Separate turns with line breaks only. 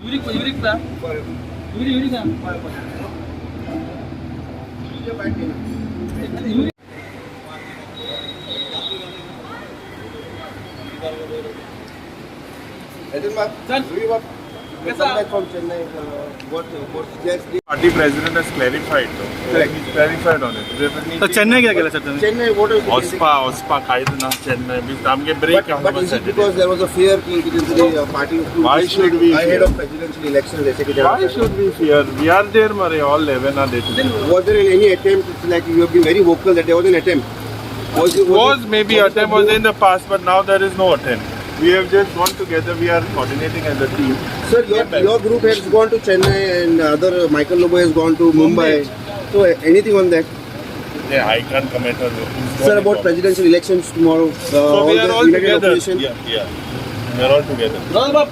Yuri ka? Yuri ka? Yuri.
From Chennai,
Party president has clarified though.
Correct.
He's clarified on it.
So Chennai क्या केला sir तुम्ही?
Chennai, what is
OSPA खायचं Chennai. Namge break.
but is it because there was a fear that it is the party
Why should we
ahead
fear?
of presidential elections?
Why should we fear? We are there, Mare. All 11 are there.
Was there any attempt? It's like you have been very vocal that there was an attempt.
Maybe attempt was in the past, but now there is no attempt. We have just gone together. We are coordinating as a team.
Sir, your group has gone to Chennai and other Michael Lobo has gone to Mumbai. So anything on that?
Yeah, I can't comment on it.
Sir, about presidential elections tomorrow.
So we are all
United
together.
Opposition.
Yeah. We are all together.
Rodolfo.